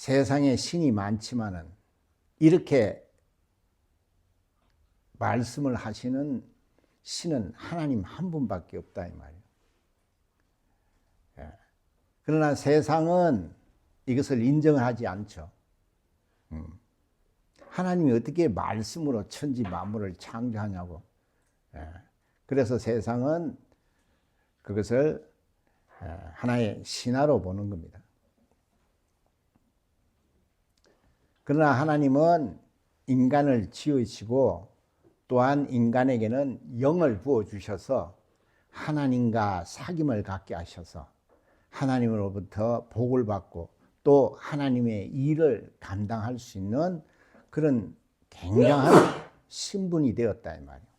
세상에 신이 많지만은 이렇게 말씀을 하시는 신은 하나님 한 분밖에 없다 이 말이에요. 그러나 세상은 이것을 인정하지 않죠. 하나님이 어떻게 말씀으로 천지 만물을 창조하냐고. 그래서 세상은 그것을 하나의 신화로 보는 겁니다. 그러나 하나님은 인간을 지으시고 또한 인간에게는 영을 부어주셔서 하나님과 사귐을 갖게 하셔서 하나님으로부터 복을 받고 또 하나님의 일을 감당할 수 있는 그런 굉장한 신분이 되었다 이 말이에요.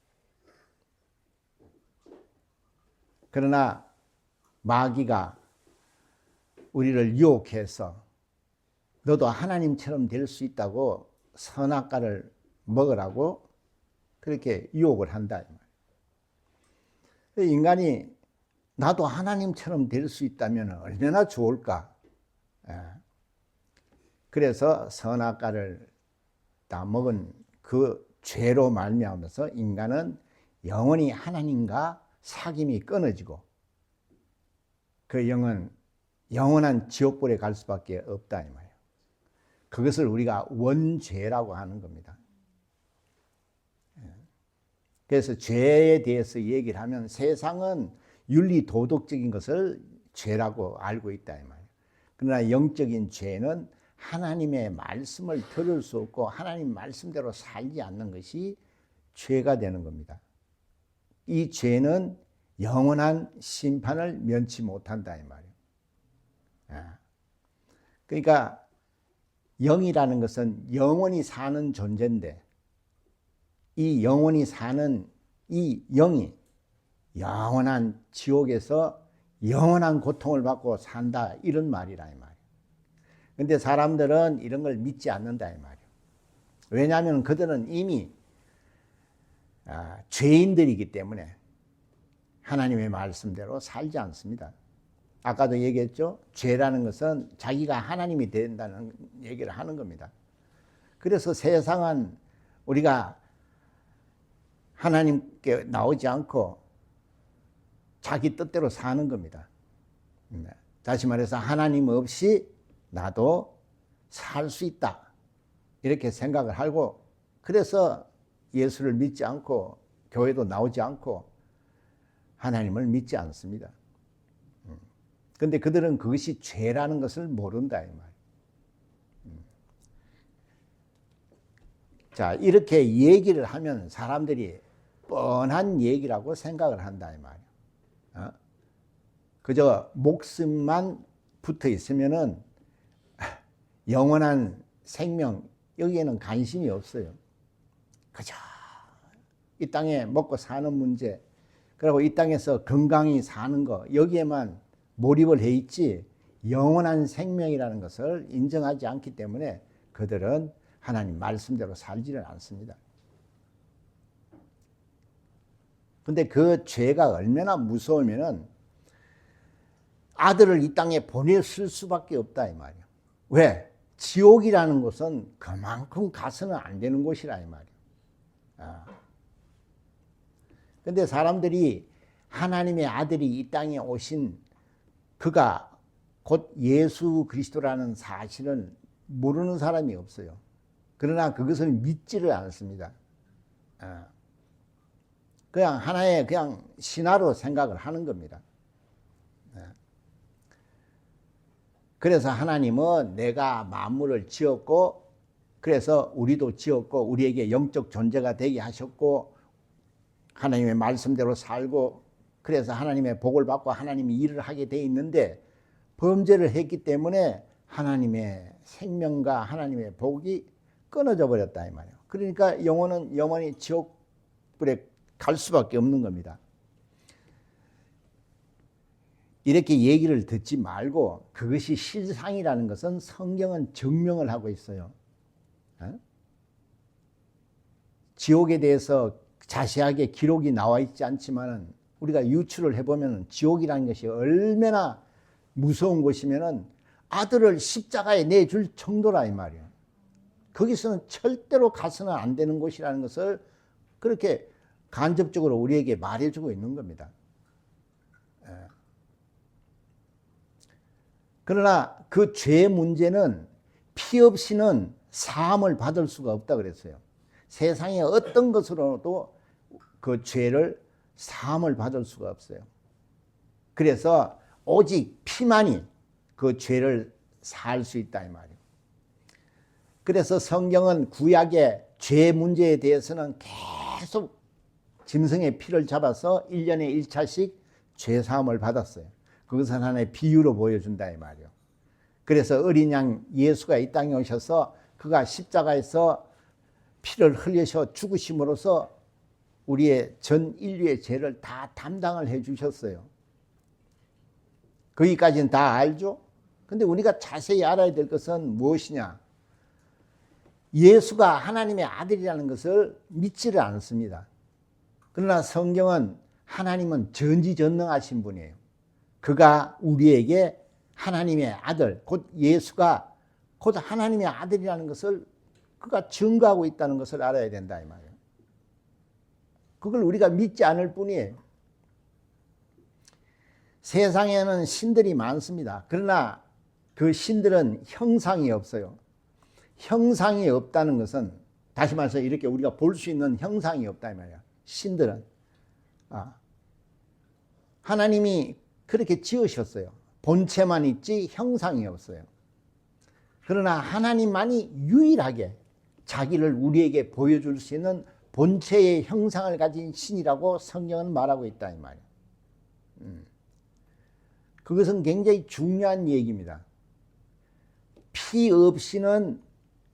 그러나 마귀가 우리를 유혹해서 너도 하나님처럼 될 수 있다고 선악과를 먹으라고 그렇게 유혹을 한다 이 말이에요. 인간이 나도 하나님처럼 될 수 있다면 얼마나 좋을까. 그래서 선악과를 다 먹은 그 죄로 말미암아서 인간은 영원히 하나님과 사귐이 끊어지고 그 영은 영원한 지옥불에 갈 수밖에 없다 이 말이에요. 그것을 우리가 원죄라고 하는 겁니다. 그래서 죄에 대해서 얘기를 하면 세상은 윤리 도덕적인 것을 죄라고 알고 있다 이 말이에요. 그러나 영적인 죄는 하나님의 말씀을 들을 수 없고 하나님 말씀대로 살지 않는 것이 죄가 되는 겁니다. 이 죄는 영원한 심판을 면치 못한다 이 말이에요. 그러니까 영이라는 것은 영원히 사는 존재인데 이 영원히 사는 이 영이 영원한 지옥에서 영원한 고통을 받고 산다 이런 말이라 이 말이에요. 그런데 사람들은 이런 걸 믿지 않는다 이 말이에요. 왜냐하면 그들은 이미 죄인들이기 때문에 하나님의 말씀대로 살지 않습니다. 아까도 얘기했죠. 죄라는 것은 자기가 하나님이 된다는 얘기를 하는 겁니다. 그래서 세상은 우리가 하나님께 나오지 않고 자기 뜻대로 사는 겁니다. 다시 말해서 하나님 없이 나도 살 수 있다 이렇게 생각을 하고 그래서 예수를 믿지 않고 교회도 나오지 않고 하나님을 믿지 않습니다. 그런데 그들은 그것이 죄라는 것을 모른다 이 말이에요. 자, 이렇게 얘기를 하면 사람들이 뻔한 얘기라고 생각을 한다 이 말이에요. 그저 목숨만 붙어 있으면은 영원한 생명 여기에는 관심이 없어요. 그저 이 땅에 먹고 사는 문제 그리고 이 땅에서 건강히 사는 거 여기에만 몰입을 해 있지 영원한 생명이라는 것을 인정하지 않기 때문에 그들은 하나님 말씀대로 살지를 않습니다. 근데 그 죄가 얼마나 무서우면은 아들을 이 땅에 보냈을 수밖에 없다 이 말이에요. 왜? 지옥이라는 곳은 그만큼 가서는 안 되는 곳이라 이 말이에요. 근데 사람들이 하나님의 아들이 이 땅에 오신 그가 곧 예수 그리스도라는 사실은 모르는 사람이 없어요. 그러나 그것을 믿지를 않습니다. 그냥 하나의 그냥 신화로 생각을 하는 겁니다. 그래서 하나님은 내가 만물을 지었고 그래서 우리도 지었고 우리에게 영적 존재가 되게 하셨고 하나님의 말씀대로 살고 그래서 하나님의 복을 받고 하나님이 일을 하게 돼 있는데 범죄를 했기 때문에 하나님의 생명과 하나님의 복이 끊어져 버렸다 이 말이에요. 그러니까 영혼은 영원히 지옥불에 갈 수밖에 없는 겁니다. 이렇게 얘기를 듣지 말고 그것이 실상이라는 것은 성경은 증명을 하고 있어요. 지옥에 대해서 자세하게 기록이 나와 있지 않지만 우리가 유추를 해보면 지옥이라는 것이 얼마나 무서운 곳이면 아들을 십자가에 내줄 정도라 이 말이에요. 거기서는 절대로 가서는 안 되는 곳이라는 것을 그렇게 간접적으로 우리에게 말해주고 있는 겁니다. 그러나 그 죄 문제는 피 없이는 사함을 받을 수가 없다 그랬어요. 세상의 어떤 것으로도 그 죄를 사함을 받을 수가 없어요. 그래서 오직 피만이 그 죄를 사할 수 있다 이 말이에요. 그래서 성경은 구약의 죄 문제에 대해서는 계속 짐승의 피를 잡아서 1년에 1차씩 죄 사함을 받았어요. 그것은 하나의 비유로 보여준다 이 말이에요. 그래서 어린 양 예수가 이 땅에 오셔서 그가 십자가에서 피를 흘리셔 죽으심으로써 우리의 전 인류의 죄를 다 담당을 해 주셨어요. 거기까지는 다 알죠? 근데 우리가 자세히 알아야 될 것은 무엇이냐? 예수가 하나님의 아들이라는 것을 믿지를 않습니다. 그러나 성경은 하나님은 전지전능하신 분이에요. 그가 우리에게 하나님의 아들, 곧 예수가 곧 하나님의 아들이라는 것을 그가 증거하고 있다는 것을 알아야 된다 이 말이에요. 그걸 우리가 믿지 않을 뿐이에요. 세상에는 신들이 많습니다. 그러나 그 신들은 형상이 없어요. 형상이 없다는 것은 다시 말해서 이렇게 우리가 볼 수 있는 형상이 없다 이 말이야. 신들은 하나님이 그렇게 지으셨어요. 본체만 있지 형상이 없어요. 그러나 하나님만이 유일하게 자기를 우리에게 보여줄 수 있는 본체의 형상을 가진 신이라고 성경은 말하고 있다 이 말이에요. 그것은 굉장히 중요한 얘기입니다. 피 없이는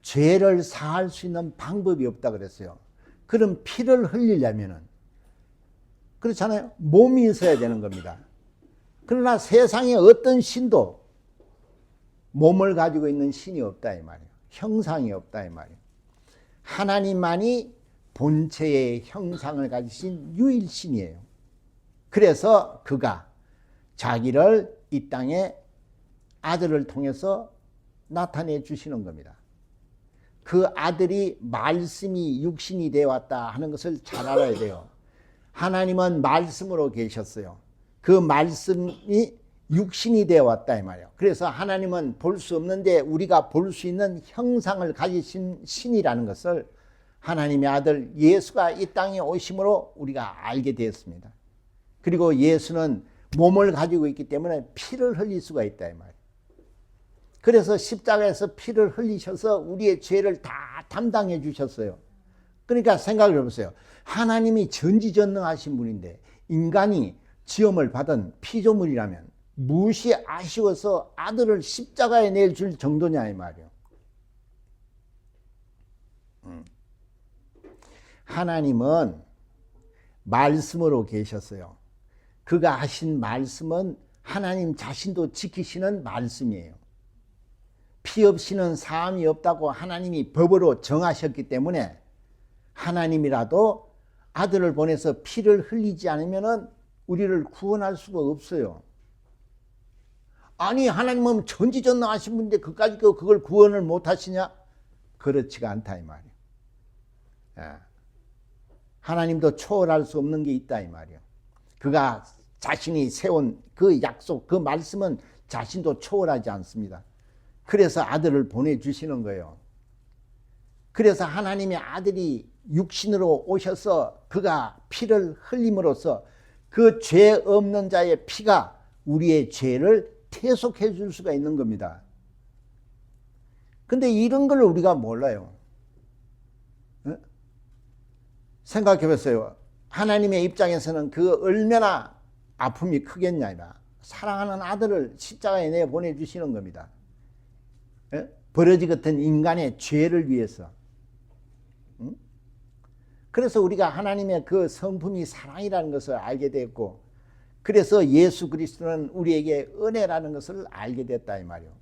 죄를 사할 수 있는 방법이 없다 그랬어요. 그럼 피를 흘리려면은 그렇잖아요. 몸이 있어야 되는 겁니다. 그러나 세상에 어떤 신도 몸을 가지고 있는 신이 없다 이 말이에요. 형상이 없다 이 말이에요. 하나님만이 본체의 형상을 가지신 유일신이에요. 그래서 그가 자기를 이 땅에 아들을 통해서 나타내 주시는 겁니다. 그 아들이 말씀이 육신이 되어 왔다 하는 것을 잘 알아야 돼요. 하나님은 말씀으로 계셨어요. 그 말씀이 육신이 되어 왔다 이 말이에요. 그래서 하나님은 볼 수 없는데 우리가 볼 수 있는 형상을 가지신 신이라는 것을 하나님의 아들 예수가 이 땅에 오심으로 우리가 알게 되었습니다. 그리고 예수는 몸을 가지고 있기 때문에 피를 흘릴 수가 있다 이 말이에요. 그래서 십자가에서 피를 흘리셔서 우리의 죄를 다 담당해 주셨어요. 그러니까 생각을 해보세요. 하나님이 전지전능하신 분인데 인간이 지음을 받은 피조물이라면 무엇이 아쉬워서 아들을 십자가에 내줄 정도냐 이 말이에요. 하나님은 말씀으로 계셨어요. 그가 하신 말씀은 하나님 자신도 지키시는 말씀이에요. 피 없이는 사함이 없다고 하나님이 법으로 정하셨기 때문에 하나님이라도 아들을 보내서 피를 흘리지 않으면 우리를 구원할 수가 없어요. 아니 하나님은 전지전능하신 분인데 그까짓 그걸 구원을 못하시냐? 그렇지가 않다 이 말이에요. 하나님도 초월할 수 없는 게 있다 이 말이에요. 그가 자신이 세운 그 약속, 그 말씀은 자신도 초월하지 않습니다. 그래서 아들을 보내주시는 거예요. 그래서 하나님의 아들이 육신으로 오셔서 그가 피를 흘림으로써 그 죄 없는 자의 피가 우리의 죄를 태속해 줄 수가 있는 겁니다. 근데 이런 걸 우리가 몰라요. 생각해 보세요. 하나님의 입장에서는 그 얼마나 아픔이 크겠냐. 사랑하는 아들을 십자가에 내어 보내주시는 겁니다. 버러지 같은 인간의 죄를 위해서. 그래서 우리가 하나님의 그 성품이 사랑이라는 것을 알게 됐고, 그래서 예수 그리스도는 우리에게 은혜라는 것을 알게 됐다 이 말이에요.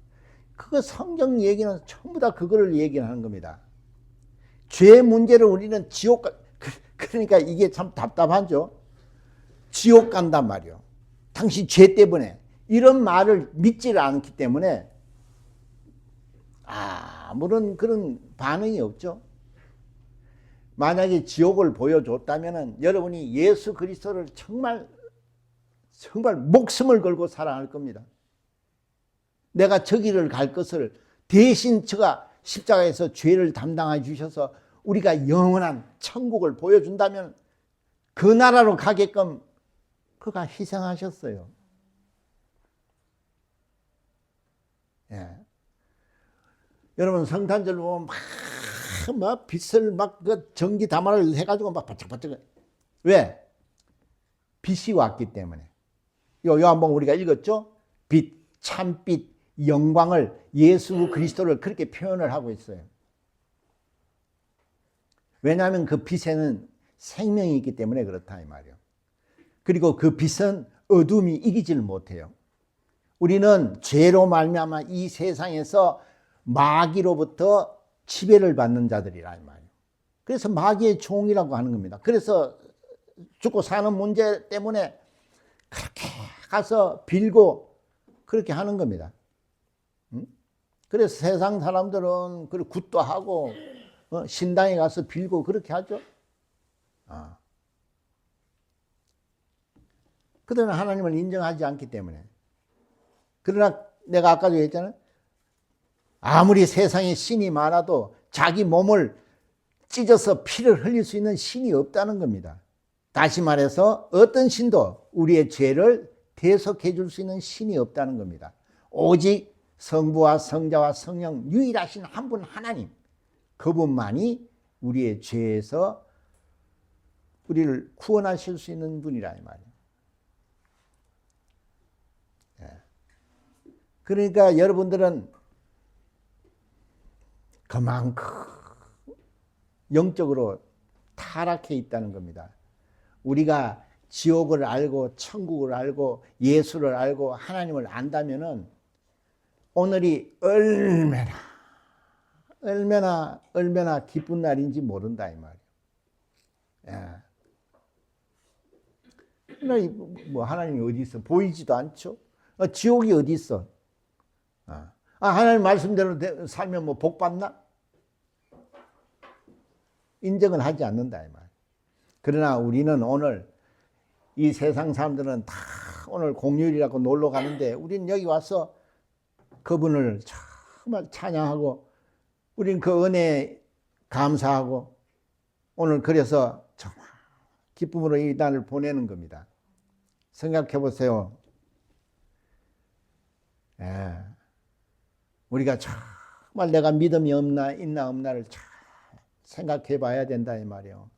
그거 성경 얘기는 전부 다 그거를 얘기하는 겁니다. 죄 문제를 우리는 지옥 그러니까 이게 참 답답하죠. 지옥 간단 말이에요. 당신 죄 때문에 이런 말을 믿지를 않기 때문에 아무런 그런 반응이 없죠. 만약에 지옥을 보여줬다면 여러분이 예수 그리스도를 정말 목숨을 걸고 사랑할 겁니다. 내가 저기를 갈 것을 대신 저가 십자가에서 죄를 담당해 주셔서 우리가 영원한 천국을 보여준다면 그 나라로 가게끔 그가 희생하셨어요. 예. 여러분 성탄절 보면 막 빛을 그 전기 담화를 해가지고 막 바짝바짝. 왜? 빛이 왔기 때문에. 요 한번 우리가 읽었죠? 빛, 참빛, 영광을 예수 그리스도를 그렇게 표현을 하고 있어요. 왜냐하면 그 빛에는 생명이 있기 때문에 그렇다 이 말이에요. 그리고 그 빛은 어둠이 이기지를 못해요. 우리는 죄로 말미암아 이 세상에서 마귀로부터 지배를 받는 자들이라 이 말이에요. 그래서 마귀의 종이라고 하는 겁니다. 그래서 죽고 사는 문제 때문에 그렇게 가서 빌고 그렇게 하는 겁니다. 그래서 세상 사람들은 굿도 하고 신당에 가서 빌고 그렇게 하죠. 그들은 하나님을 인정하지 않기 때문에. 그러나 내가 아까도 얘기했잖아요. 아무리 세상에 신이 많아도 자기 몸을 찢어서 피를 흘릴 수 있는 신이 없다는 겁니다. 다시 말해서 어떤 신도 우리의 죄를 대속해 줄 수 있는 신이 없다는 겁니다. 오직 성부와 성자와 성령 유일하신 한 분 하나님, 그분만이 우리의 죄에서 우리를 구원하실 수 있는 분이라 이 말이에요. 그러니까 여러분들은 그만큼 영적으로 타락해 있다는 겁니다. 우리가 지옥을 알고 천국을 알고 예수를 알고 하나님을 안다면은 오늘이 얼마나 기쁜 날인지 모른다 이 말이에요. 예. 뭐 하나님이 어디 있어? 보이지도 않죠. 지옥이 어디 있어? 하나님 말씀대로 살면 뭐 복 받나? 인정을 하지 않는다 이 말. 그러나 우리는 오늘 이 세상 사람들은 다 오늘 공휴일이라고 놀러 가는데 우리는 여기 와서 그분을 정말 찬양하고 우리는 그 은혜에 감사하고 오늘 그래서 정말 기쁨으로 이 날을 보내는 겁니다. 생각해 보세요. 예. 우리가 정말 내가 믿음이 있나 없나를 잘 생각해 봐야 된다 이 말이요.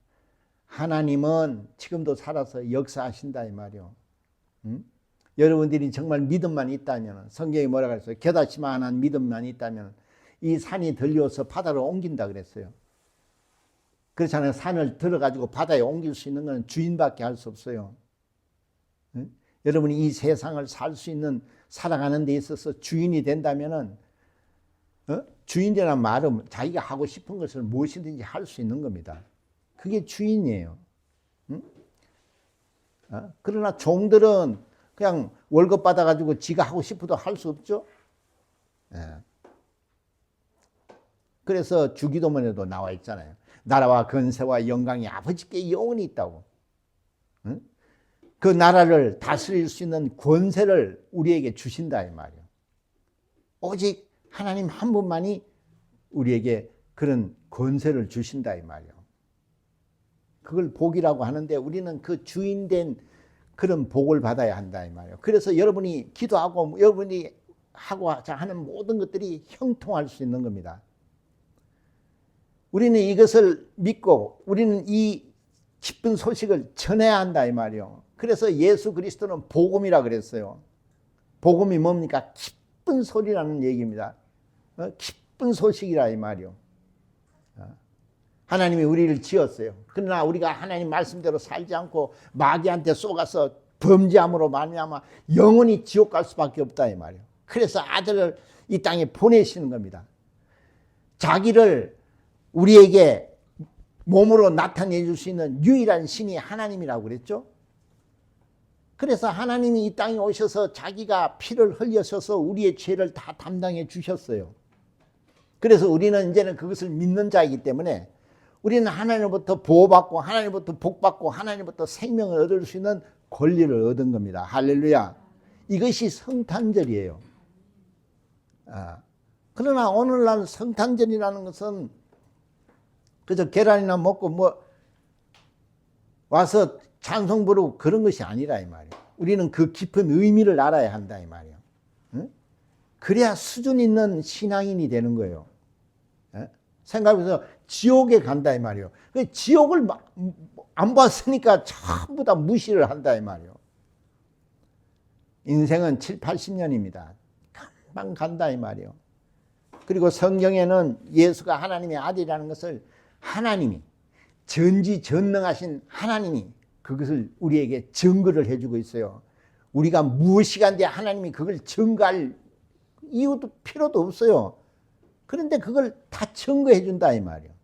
하나님은 지금도 살아서 역사하신다 이 말이요. 여러분들이 정말 믿음만 있다면 성경이 뭐라고 했어요? 겨다시만한 믿음만 있다면 이 산이 들려서 바다로 옮긴다 그랬어요. 그렇잖아요. 산을 들어가지고 바다에 옮길 수 있는 건 주인밖에 할 수 없어요. 여러분이 이 세상을 살 수 있는 살아가는 데 있어서 주인이 된다면은 주인이라는 말은 자기가 하고 싶은 것을 무엇이든지 할 수 있는 겁니다. 그게 주인이에요. 그러나 종들은 그냥 월급 받아가지고 지가 하고 싶어도 할 수 없죠. 예. 그래서 주기도문에도 나와 있잖아요. 나라와 권세와 영광이 아버지께 영원히 있다고. 그 나라를 다스릴 수 있는 권세를 우리에게 주신다 이 말이에요. 오직 하나님 한 분만이 우리에게 그런 권세를 주신다 이 말이에요. 그걸 복이라고 하는데 우리는 그 주인된 그런 복을 받아야 한다 이 말이에요. 그래서 여러분이 기도하고 여러분이 하고 하는 모든 것들이 형통할 수 있는 겁니다. 우리는 이것을 믿고 우리는 이 기쁜 소식을 전해야 한다 이 말이에요. 그래서 예수 그리스도는 복음이라 그랬어요. 복음이 뭡니까? 기쁜 소리라는 얘기입니다. 기쁜 소식이라 이 말이에요. 하나님이 우리를 지었어요. 그러나 우리가 하나님 말씀대로 살지 않고 마귀한테 쏘가서 범죄함으로 말미암아 영원히 지옥 갈 수밖에 없다 이 말이에요. 그래서 아들을 이 땅에 보내시는 겁니다. 자기를 우리에게 몸으로 나타내 줄 수 있는 유일한 신이 하나님이라고 그랬죠. 그래서 하나님이 이 땅에 오셔서 자기가 피를 흘리셔서 우리의 죄를 다 담당해 주셨어요. 그래서 우리는 이제는 그것을 믿는 자이기 때문에 우리는 하나님부터 보호받고 하나님부터 복받고 하나님부터 생명을 얻을 수 있는 권리를 얻은 겁니다. 할렐루야. 이것이 성탄절이에요. 그러나 오늘날 성탄절이라는 것은 그저 계란이나 먹고 뭐 와서 찬송 부르고 그런 것이 아니라 이 말이에요. 우리는 그 깊은 의미를 알아야 한다 이 말이에요. 응? 그래야 수준 있는 신앙인이 되는 거예요. 생각해서 지옥에 간다 이 말이에요. 지옥을 안 봤으니까 전부 다 무시를 한다 이 말이에요. 인생은 7, 80년입니다. 금방 간다 이 말이에요. 그리고 성경에는 예수가 하나님의 아들이라는 것을 하나님이 전지전능하신 하나님이 그것을 우리에게 증거를 해주고 있어요. 우리가 무엇이간데 하나님이 그걸 증거할 이유도 필요도 없어요. 그런데 그걸 다 증거해 준다 이 말이에요.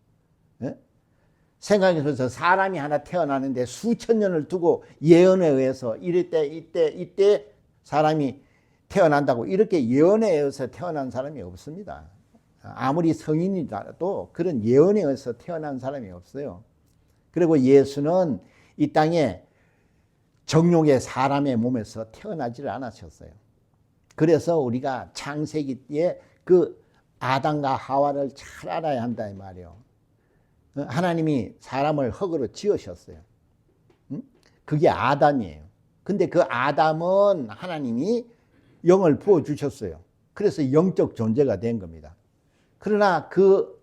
생각해서 사람이 하나 태어나는데 수천 년을 두고 예언에 의해서 이때 사람이 태어난다고 이렇게 예언에 의해서 태어난 사람이 없습니다. 아무리 성인이라도 그런 예언에 의해서 태어난 사람이 없어요. 그리고 예수는 이 땅에 정욕의 사람의 몸에서 태어나지를 않으셨어요. 그래서 우리가 창세기에 그 아담과 하와를 잘 알아야 한다 이 말이에요. 하나님이 사람을 흙으로 지으셨어요. 그게 아담이에요. 근데 그 아담은 하나님이 영을 부어주셨어요. 그래서 영적 존재가 된 겁니다. 그러나 그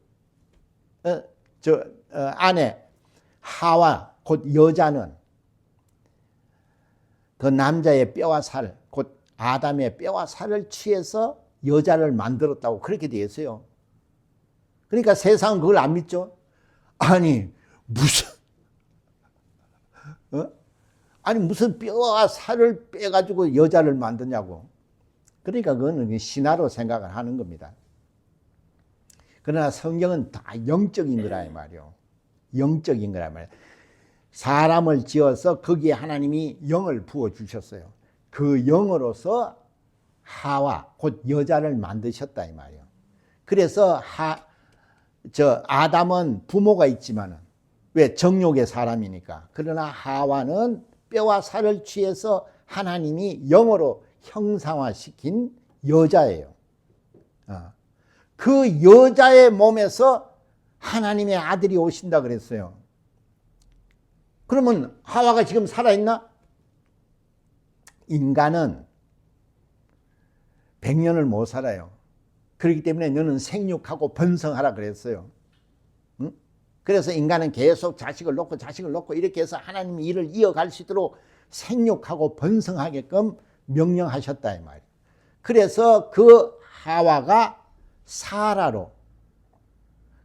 안에 하와 곧 여자는 그 남자의 뼈와 살, 곧 아담의 뼈와 살을 취해서 여자를 만들었다고 그렇게 되어 있어요. 그러니까 세상은 그걸 안 믿죠. 아니 무슨 뼈와 살을 빼가지고 여자를 만드냐고. 그러니까 그거는 신화로 생각을 하는 겁니다. 그러나 성경은 다 영적인 거라 이 말이요. 영적인 거라 말이에요. 사람을 지어서 거기에 하나님이 영을 부어 주셨어요. 그 영으로서 하와 곧 여자를 만드셨다 이 말이에요. 그래서 아담은 부모가 있지만은 왜 정욕의 사람이니까. 그러나 하와는 뼈와 살을 취해서 하나님이 영으로 형상화시킨 여자예요. 그 여자의 몸에서 하나님의 아들이 오신다 그랬어요. 그러면 하와가 지금 살아있나? 인간은 100년을 못 살아요. 그렇기 때문에 너는 생육하고 번성하라 그랬어요. 응? 그래서 인간은 계속 자식을 놓고 이렇게 해서 하나님이 일을 이어갈 수 있도록 생육하고 번성하게끔 명령하셨다 이 말이에요. 그래서 그 하와가 사라로,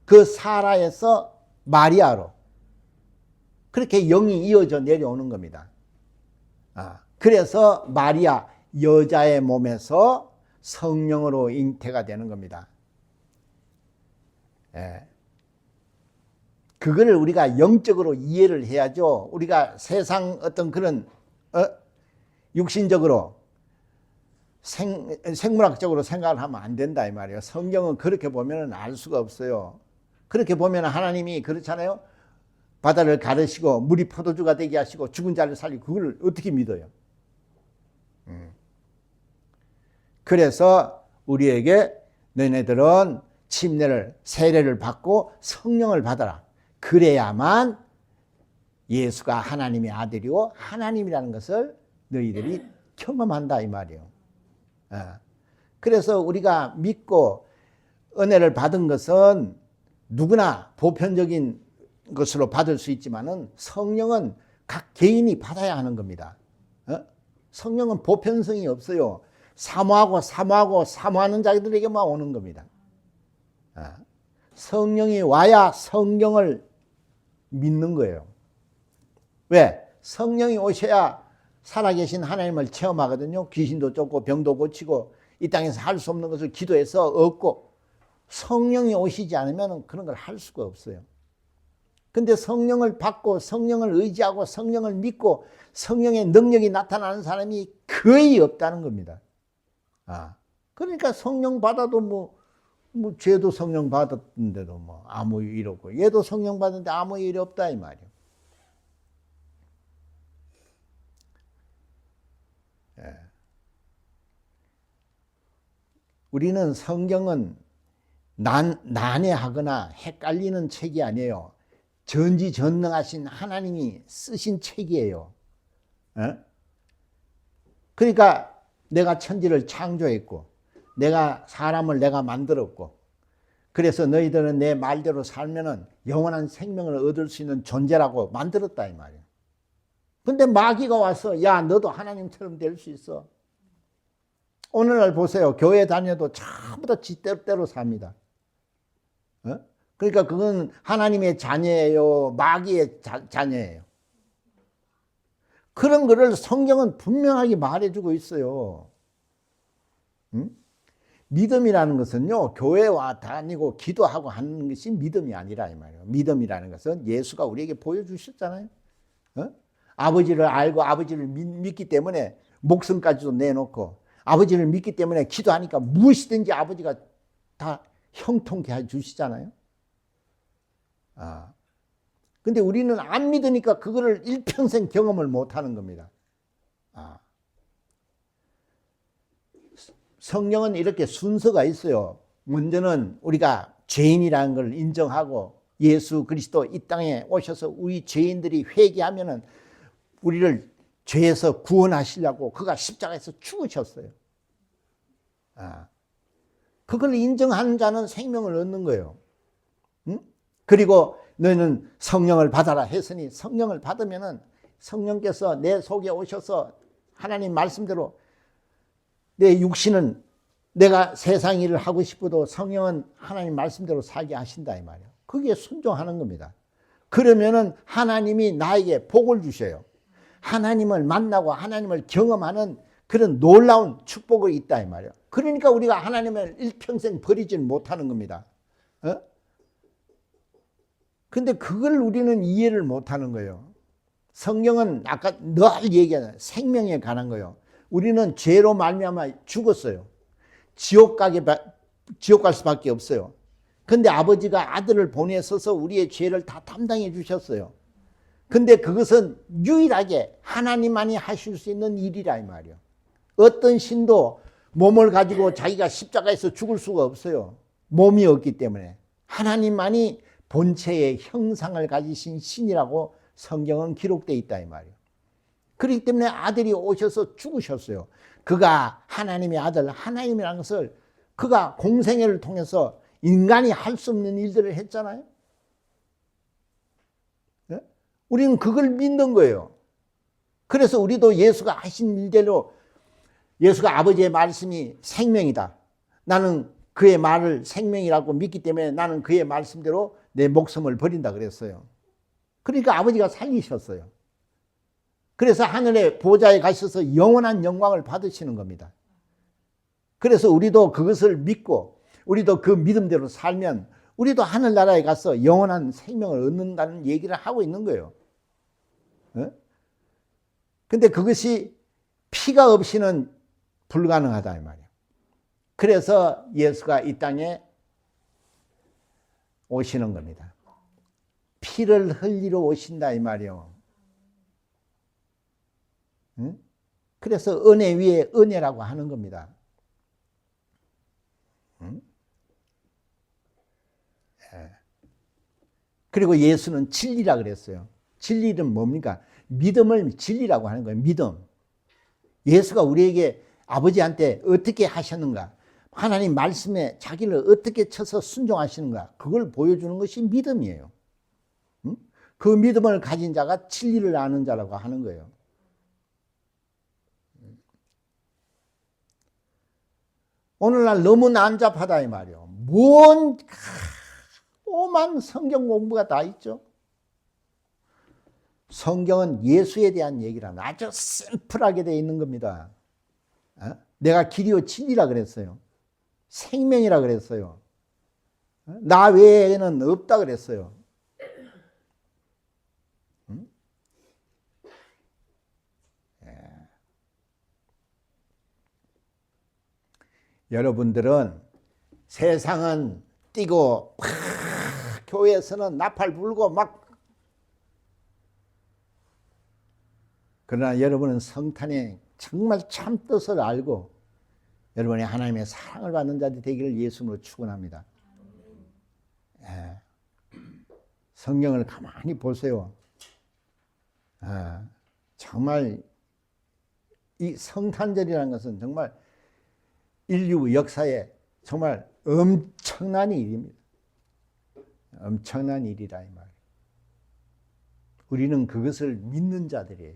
그 사라에서 마리아로 그렇게 영이 이어져 내려오는 겁니다. 그래서 마리아 여자의 몸에서 성령으로 잉태가 되는 겁니다. 그거를 우리가 영적으로 이해를 해야죠. 우리가 세상 어떤 그런 육신적으로 생물학적으로 생각을 하면 안 된다 이 말이에요. 성경은 그렇게 보면 알 수가 없어요. 그렇게 보면 하나님이 그렇잖아요. 바다를 가르시고 물이 포도주가 되게 하시고 죽은 자를 살리고 그걸 어떻게 믿어요? 그래서 우리에게 너네들은 세례를 받고 성령을 받아라. 그래야만 예수가 하나님의 아들이고 하나님이라는 것을 너희들이 경험한다 이 말이에요. 그래서 우리가 믿고 은혜를 받은 것은 누구나 보편적인 것으로 받을 수 있지만은 성령은 각 개인이 받아야 하는 겁니다. 성령은 보편성이 없어요. 사모하는 자들에게만 오는 겁니다. 성령이 와야 성경을 믿는 거예요. 왜? 성령이 오셔야 살아계신 하나님을 체험하거든요. 귀신도 쫓고 병도 고치고 이 땅에서 할 수 없는 것을 기도해서 얻고 성령이 오시지 않으면 그런 걸 할 수가 없어요. 근데 성령을 받고 성령을 의지하고 성령을 믿고 성령의 능력이 나타나는 사람이 거의 없다는 겁니다. 그러니까 성령 받아도 뭐 뭐 쟤도 성령 받았는데도 뭐 아무 일 없고 얘도 성령 받았는데 아무 일이 없다 이 말이에요. 예. 우리는 성경은 난해하거나 헷갈리는 책이 아니에요. 전지전능하신 하나님이 쓰신 책이에요. 예? 그러니까 내가 천지를 창조했고 내가 사람을 내가 만들었고 그래서 너희들은 내 말대로 살면은 영원한 생명을 얻을 수 있는 존재라고 만들었다 이 말이에요. 근데 마귀가 와서 야 너도 하나님처럼 될 수 있어. 오늘날 보세요. 교회 다녀도 전부 다 지 뜻대로 삽니다. 어? 그러니까 그건 하나님의 자녀예요, 마귀의 자녀예요. 그런 거를 성경은 분명하게 말해주고 있어요. 응? 믿음이라는 것은요, 교회와 다니고 기도하고 하는 것이 믿음이 아니라 이 말이에요. 믿음이라는 것은 예수가 우리에게 보여주셨잖아요. 어? 아버지를 알고 아버지를 믿기 때문에 목숨까지도 내놓고 아버지를 믿기 때문에 기도하니까 무엇이든지 아버지가 다 형통케 해주시잖아요. 근데 우리는 안 믿으니까 그거를 일평생 경험을 못하는 겁니다. 성령은 이렇게 순서가 있어요. 먼저는 우리가 죄인이라는 걸 인정하고 예수 그리스도 이 땅에 오셔서 우리 죄인들이 회개하면은 우리를 죄에서 구원하시려고 그가 십자가에서 죽으셨어요. 그걸 인정하는 자는 생명을 얻는 거예요. 응? 그리고 너희는 성령을 받아라 했으니 성령을 받으면은 성령께서 내 속에 오셔서 하나님 말씀대로 내 육신은 내가 세상 일을 하고 싶어도 성령은 하나님 말씀대로 살게 하신다 이 말이에요. 그게 순종하는 겁니다. 그러면은 하나님이 나에게 복을 주셔요. 하나님을 만나고 하나님을 경험하는 그런 놀라운 축복이 있다 이 말이에요. 그러니까 우리가 하나님을 일평생 버리지는 못하는 겁니다. 근데 그걸 우리는 이해를 못하는 거예요. 성경은 아까 늘 얘기하는 생명에 관한 거예요. 우리는 죄로 말미암아 죽었어요. 지옥 갈 수밖에 없어요. 근데 아버지가 아들을 보내셔서 우리의 죄를 다 담당해 주셨어요. 근데 그것은 유일하게 하나님만이 하실 수 있는 일이라 이 말이에요. 어떤 신도 몸을 가지고 자기가 십자가에서 죽을 수가 없어요. 몸이 없기 때문에. 하나님만이 본체의 형상을 가지신 신이라고 성경은 기록되어 있다 이 말이에요. 그렇기 때문에 아들이 오셔서 죽으셨어요. 그가 하나님의 아들, 하나님이라는 것을 그가 공생애를 통해서 인간이 할 수 없는 일들을 했잖아요. 네? 우리는 그걸 믿는 거예요. 그래서 우리도 예수가 하신 일대로 예수가 아버지의 말씀이 생명이다. 나는 그의 말을 생명이라고 믿기 때문에 나는 그의 말씀대로 내 목숨을 버린다 그랬어요. 그러니까 아버지가 살리셨어요. 그래서 하늘의 보좌에 가셔서 영원한 영광을 받으시는 겁니다. 그래서 우리도 그것을 믿고 우리도 그 믿음대로 살면 우리도 하늘나라에 가서 영원한 생명을 얻는다는 얘기를 하고 있는 거예요. 근데 그것이 피가 없이는 불가능하다 이 말이에요. 그래서 예수가 이 땅에 오시는 겁니다. 피를 흘리러 오신다 이 말이에요. 그래서 은혜 위에 은혜라고 하는 겁니다. 그리고 예수는 진리라 그랬어요. 진리는 뭡니까? 믿음을 진리라고 하는 거예요. 믿음. 예수가 우리에게 아버지한테 어떻게 하셨는가? 하나님 말씀에 자기를 어떻게 쳐서 순종하시는가? 그걸 보여주는 것이 믿음이에요. 그 믿음을 가진 자가 진리를 아는 자라고 하는 거예요. 오늘날 너무 난잡하다 이 말이에요. 오만 성경 공부가 다 있죠. 성경은 예수에 대한 얘기라는 아주 심플하게 되어 있는 겁니다. 내가 길이요 진리라 그랬어요. 생명이라 그랬어요. 나 외에는 없다 그랬어요. 여러분들은 세상은 뛰고 팍 교회에서는 나팔 불고 막 그러나 여러분은 성탄의 정말 참 뜻을 알고 여러분이 하나님의 사랑을 받는 자들이 되기를 예수님으로 축원합니다. 예. 성경을 가만히 보세요. 정말 이 성탄절이라는 것은 정말 인류 역사에 정말 엄청난 일입니다. 엄청난 일이라 이 말. 우리는 그것을 믿는 자들이에요.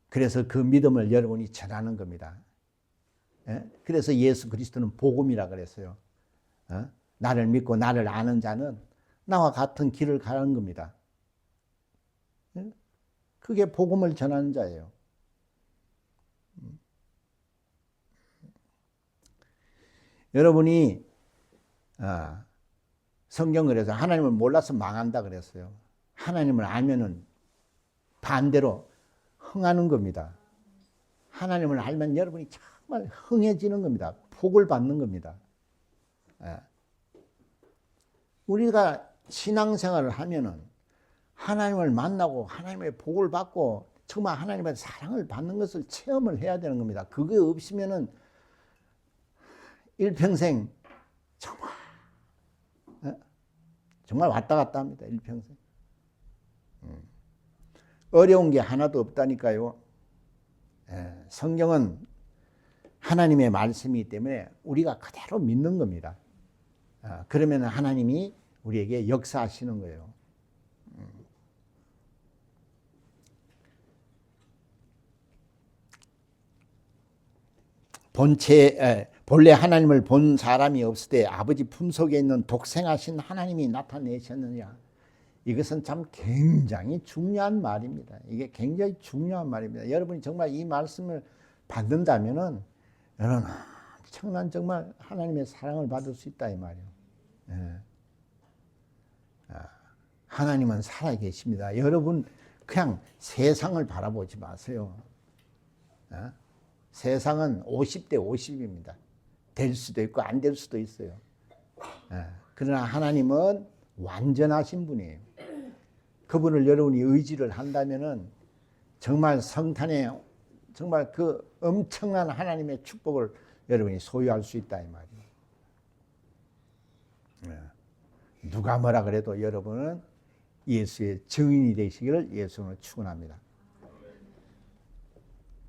그래서 그 믿음을 여러분이 전하는 겁니다. 그래서 예수 그리스도는 복음이라 그랬어요. 나를 믿고 나를 아는 자는 나와 같은 길을 가는 겁니다. 그게 복음을 전하는 자예요. 여러분이 성경을 해서 하나님을 몰라서 망한다 그랬어요. 하나님을 알면은 반대로 흥하는 겁니다. 하나님을 알면 여러분이 정말 흥해지는 겁니다. 복을 받는 겁니다. 우리가 신앙생활을 하면은 하나님을 만나고 하나님의 복을 받고 정말 하나님의 사랑을 받는 것을 체험을 해야 되는 겁니다. 그게 없으면은 일평생 정말 왔다 갔다 합니다. 일평생. 어려운 게 하나도 없다니까요. 성경은 하나님의 말씀이기 때문에 우리가 그대로 믿는 겁니다. 그러면 하나님이 우리에게 역사하시는 거예요. 본래 하나님을 본 사람이 없을 때 아버지 품속에 있는 독생하신 하나님이 나타내셨느냐. 이것은 참 굉장히 중요한 말입니다. 이게 굉장히 중요한 말입니다. 여러분이 정말 이 말씀을 받는다면은 여러분 엄청난 정말 하나님의 사랑을 받을 수 있다 이 말이에요. 하나님은 살아 계십니다. 여러분 그냥 세상을 바라보지 마세요. 세상은 50대 50입니다. 될 수도 있고 안 될 수도 있어요. 그러나 하나님은 완전하신 분이에요. 그분을 여러분이 의지를 한다면은 정말 성탄에 정말 그 엄청난 하나님의 축복을 여러분이 소유할 수 있다 이 말이에요. 누가 뭐라 그래도 여러분은 예수의 증인이 되시기를 예수님을 축원합니다.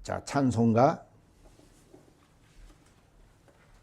자, 찬송가